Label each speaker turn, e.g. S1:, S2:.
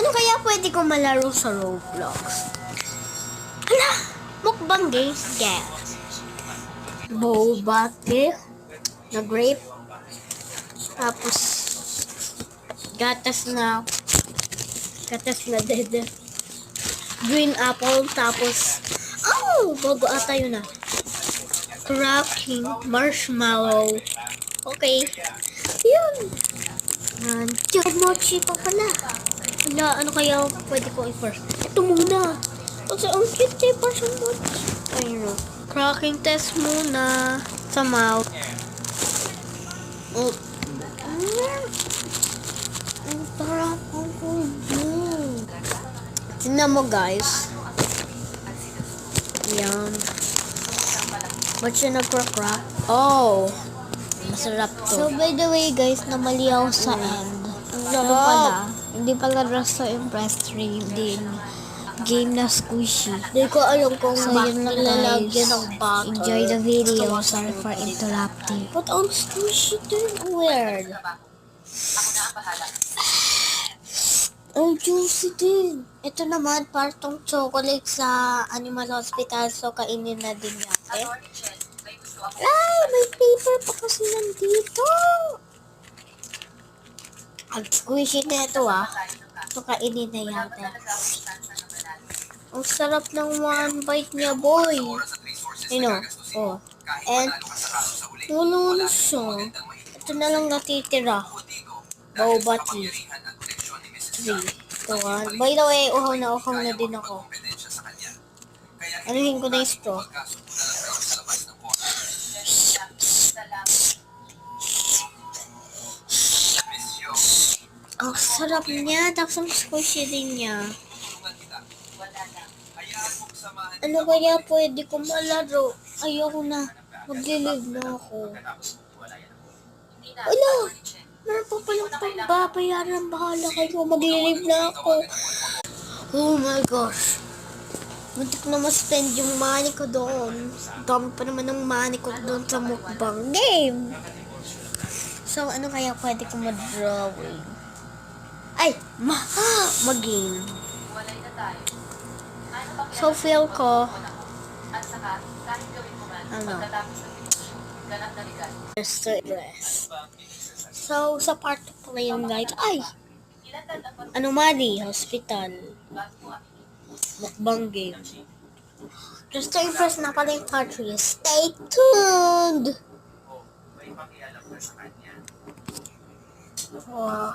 S1: Ano kaya pwede kong malaro sa Roblox? Hala! Mukbang game? Yeah. Boba tea na grape. Tapos, gatas na dead. Green apple. Tapos, bago ata yun ah. Cracking marshmallow. Okay. Yun. Mochi pa pala. Wala, ano kaya pwede ko i-first? Ito muna. Kasi ang cute eh, parang mochi. Ayun o. Cracking test muna sa mouth. Oh. Ang sarap ang kulbo. Tignan mo guys. Yan. Ba't siya nagcrack? Oh. Masarap to. So by the way guys, namali ako sa end. Ano pala? Hindi pala Rasta Impress 3 din. Game na squishy. Hindi ko alam kung
S2: yun lang
S1: nilalagyan
S2: guys.
S1: ng bottle.
S2: Enjoy the video. Sorry for interrupting.
S1: But ang squishy din. Weird. Ang juicy din. Ito naman, partong chocolate sa Animal Hospital. So, kainin na din natin. Ay, may paper pa kasi nandito. Ang squishy na ito ah. So, kainin na yata. Ang sarap ng one bite niya, boy. Oh. And, wala na siya. Ito na lang natitira. Boba tea. 3. Ito ah. By the way, uhaw na din ako. Anuhin ko na yung straw. Ang sarap niya. Tapos ang squishy din niya. Ano kaya pwede ko malaro? Ayoko na. Maglilive na ako. Wala! Meron pa palang pagbabayaran. Bahala kayo. Maglilive na ako. Oh my gosh. Muntik na ma-spend yung money ko doon. Dami pa naman ng money ko doon sa mukbang game. So, ano kaya pwede ko ma-drawing? Ay! Mag-game. So, feel ko, just to dress. So, sa part 2 pala yung guide. Ay! Anomaly, hospital. Mukbang game. Just to impress na pala yung part 3. Stay tuned! Wow.